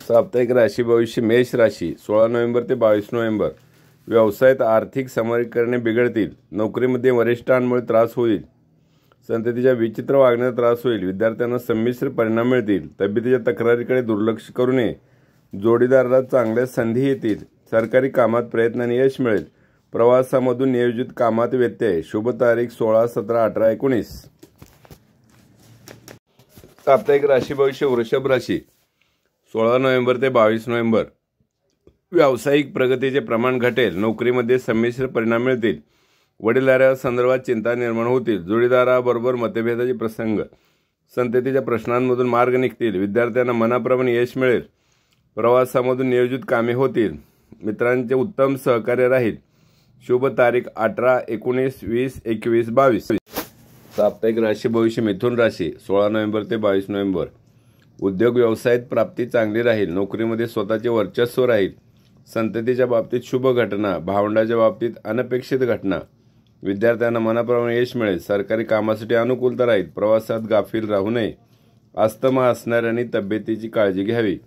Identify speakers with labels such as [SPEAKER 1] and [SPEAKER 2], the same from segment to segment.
[SPEAKER 1] साप्ताहिक राशी भविष्य मेष राशी 16 नोव्हेंबर ते 22 नोव्हेंबर। व्यवसायात आर्थिक समीकरणे बिघडतील। नोकरीमध्ये वरिष्ठांमुळे त्रास होईल। संततीच्या विचित्र वागण्याचा त्रास होईल। विद्यार्थ्यांना संमिश्र परिणाम मिळतील। तब्येतीच्या तक्रारीकडे दुर्लक्ष करू नये। जोडीदाराला चांगल्या संधी येतील। सरकारी कामात प्रयत्नाने यश मिळेल। प्रवासामधून नियोजित कामात व्यत्यय। शुभ तारीख 16, 17, 18, 19। साप्ताहिक राशी भविष्य वृषभ राशी 16 नोव्हेंबर ते 22 नोव्हेंबर। व्यावसायिक प्रगतीचे प्रमाण घटेल। नोकरीमध्ये संमिश्र परिणाम मिळतील। वडिलांसंदर्भात चिंता निर्माण होतील। जोडीदाराबरोबर मतभेदाचे प्रसंग। संततीच्या प्रश्नांमधून मार्ग निघतील। विद्यार्थ्यांना मनाप्रमाणे यश मिळेल। प्रवासामधून नियोजित कामे होतील। मित्रांचे उत्तम सहकार्य राहील। शुभ तारीख 18, 19, 20, 21, 22। साप्ताहिक राशी भविष्य मिथुन राशी 16 नोव्हेंबर ते 22 नोव्हेंबर। उद्योग व्यवसायात प्राप्ती चांगली राहील। नोकरीमध्ये स्वतःचे वर्चस्व राहील। संततीच्या बाबतीत शुभ घटना। भावंडाच्या बाबतीत अनपेक्षित घटना। विद्यार्थ्यांना मनाप्रमाणे यश मिळेल। सरकारी कामासाठी अनुकूलता राहील। प्रवासात गाफील राहू नये। अस्थमा असणाऱ्यांनी तब्येतीची काळजी घ्यावी।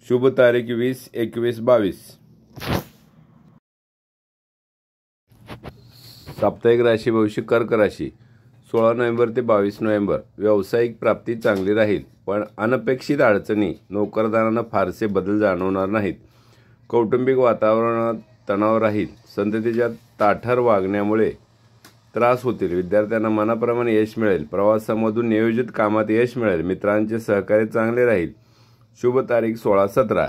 [SPEAKER 1] शुभ तारीख 20, 21, 22। साप्ताहिक राशी भविष्य कर्क राशी 16 नोव्हेंबर ते 22 नोव्हेंबर। व्यावसायिक प्राप्ती चांगली राहील, पण अनपेक्षित अडचणी नोकरदारांना फारसे बदल जाणवणार नाहीत। कौटुंबिक वातावरणात तणाव राहील। संततीच्या ताठर वागण्यामुळे त्रास होतील। विद्यार्थ्यांना मनाप्रमाणे यश मिळेल। प्रवासामधून नियोजित कामात यश मिळेल। मित्रांचे सहकार्य चांगले राहील। शुभ तारीख 16, 17।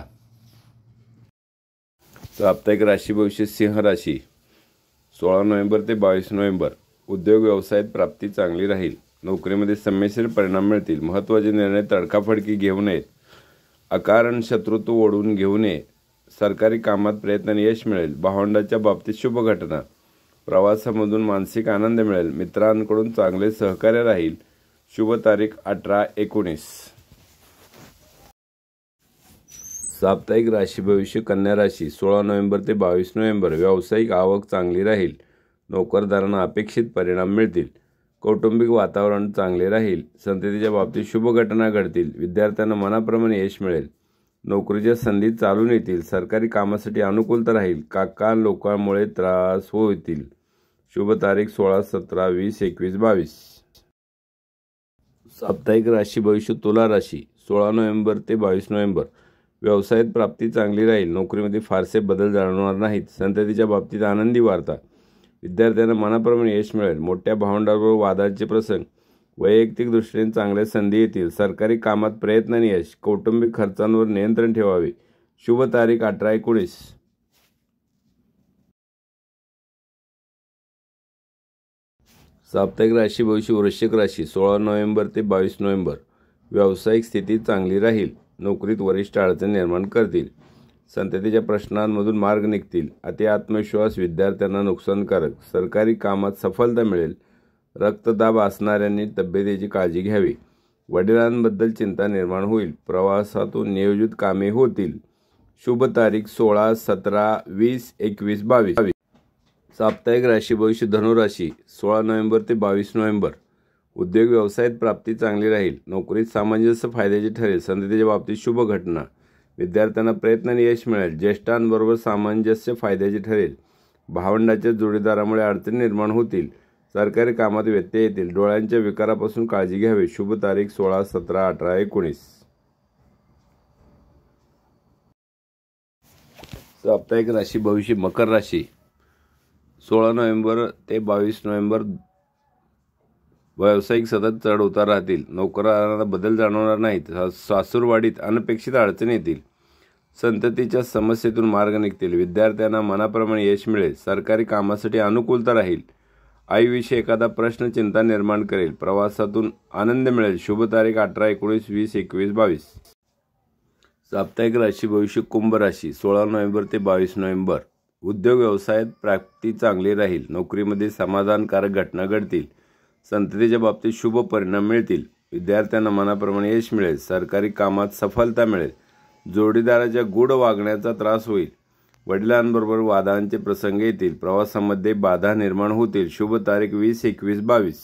[SPEAKER 1] साप्ताहिक राशी भविष्य सिंह राशी 16 नोव्हेंबर ते 22 नोव्हेंबर। उद्योग व्यवसायात प्राप्ती चांगली राहील। नोकरीमध्ये संमिश्र परिणाम मिळतील। महत्त्वाचे निर्णय तडकाफडकी घेऊ नयेत। अकारण शत्रुत्व ओढवून घेऊ नये। सरकारी कामात प्रयत्नाने यश मिळेल। भावंडाच्या बाबतीत शुभ घटना। प्रवासामधून मानसिक आनंद मिळेल। मित्रांकडून चांगले सहकार्य राहील। शुभ तारीख 18, 19। साप्ताहिक राशी भविष्य कन्या राशी 16 नोव्हेंबर ते 22 नोव्हेंबर। व्यावसायिक आवक चांगली राहील। नोकरदारांना अपेक्षित परिणाम मिळतील। कौटुंबिक वातावरण चांगले राहील। संततीच्या बाबतीत शुभ घटना घडतील। विद्यार्थ्यांना मनाप्रमाणे यश मिळेल। नोकरीच्या संधी चालून येतील। सरकारी कामासाठी अनुकूलता राहील। काका लोकांमुळे त्रास होतील। शुभ तारीख 16, 17, 20, 21, 22। साप्ताहिक राशी भविष्य तुला राशी 16 नोव्हेंबर ते 22 नोव्हेंबर। व्यवसायात प्राप्ती चांगली राहील। नोकरीमध्ये फारसे बदल जाणवणार नाहीत। संततीच्या बाबतीत आनंदी वार्ता। विद्यार्थ्यांना मनाप्रमाणे यश मिळेल। मोठ्या भावंडाबरोबर वादाचे प्रसंग। वैयक्तिक दृष्टीने चांगल्या संधी येतील। सरकारी कामात प्रयत्नाने यश। कौटुंबिक खर्चांवर नियंत्रण ठेवावे। शुभ तारीख 18, 19। साप्ताहिक राशी भविष्य वृश्चिक राशी 16 नोव्हेंबर ते 22 नोव्हेंबर। व्यावसायिक स्थिती चांगली राहील। नोकरीत वरिष्ठ अडचण निर्माण करतील। संततीच्या प्रश्नांमधून मार्ग निघतील। अति आत्मविश्वास विद्यार्थ्यांना नुकसानकारक। सरकारी कामात सफलता मिळेल। रक्तदाब असणाऱ्यांनी तब्येतीची काळजी घ्यावी। वडिलांबद्दल चिंता निर्माण होईल। प्रवासातून नियोजित कामे होतील। शुभ तारीख 16, 17, 20, 21, 22। साप्ताहिक राशी भविष्य धनुराशी 16 नोव्हेंबर ते 22 नोव्हेंबर। उद्योग व्यवसायात प्राप्ती चांगली राहील। नोकरीत सामंजस्य फायद्याचे ठरेल। संततीच्या बाबतीत शुभ घटना। विद्यार्थ्यांना प्रयत्नाने यश मिळेल। ज्येष्ठांबरोबर सामंजस्य फायद्याचे ठरेल। भावंडाच्या जोडीदारामुळे अडचणी निर्माण होतील। सरकारी कामात व्यत्यय येतील। डोळ्यांच्या विकारापासून काळजी घ्यावी। शुभ तारीख 16, 17, 18, 19। साप्ताहिक राशी भविष्य मकर राशी 16 नोव्हेंबर ते 22 नोव्हेंबर। व्यावसायिक सतत चढ उतार राहतील। नोकरांना बदल जाणवणार नाहीत। सासूरवाडीत अनपेक्षित अडचणी येतील। संततीच्या समस्येतून मार्ग निघतील। विद्यार्थ्यांना मनाप्रमाणे यश मिळेल। सरकारी कामासाठी अनुकूलता राहील। आईविषयी एखादा प्रश्न चिंता निर्माण करेल। प्रवासातून आनंद मिळेल। शुभ तारीख 18, 19, 20, 21, 22। साप्ताहिक राशी भविष्य कुंभ राशी 16 नोव्हेंबर ते 22 नोव्हेंबर। उद्योग व्यवसायात प्राप्ती चांगली राहील। नोकरीमध्ये समाधानकारक घटना घडतील। संततीच्या बाबतीत शुभ परिणाम मिळतील। विद्यार्थ्यांना मनाप्रमाणे यश मिळेल। सरकारी कामात सफलता मिळेल। जोडीदाराच्या गूढ वागण्याचा त्रास होईल। वडिलांबरोबर वादांचे प्रसंग येतील। प्रवासामध्ये बाधा निर्माण होतील। शुभ तारीख 20, 21, 22।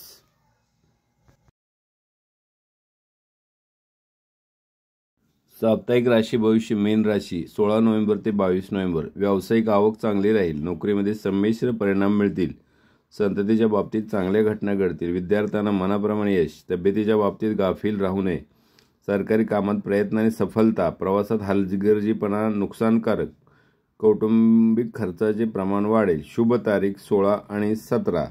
[SPEAKER 1] साप्ताहिक राशी भविष्य मीन राशी 16 नोव्हेंबर ते 22 नोव्हेंबर. व्यावसायिक आवक चांगली राहील. नोकरीमध्ये संमिश्र परिणाम मिळतील. संततीच्या बाबतीत चांगल्या घटना घडतील. विद्यार्थ्यांना मनाप्रमाणे यश. तब्येतीच्या बाबतीत गाफील राहू नये. सरकारी कामात प्रयत्नाने सफलता. प्रवासात हलगर्जीपणा नुकसानकारक. कौटुंबिक खर्चाचे प्रमाण वाढेल. शुभ तारीख 16 आणि 17.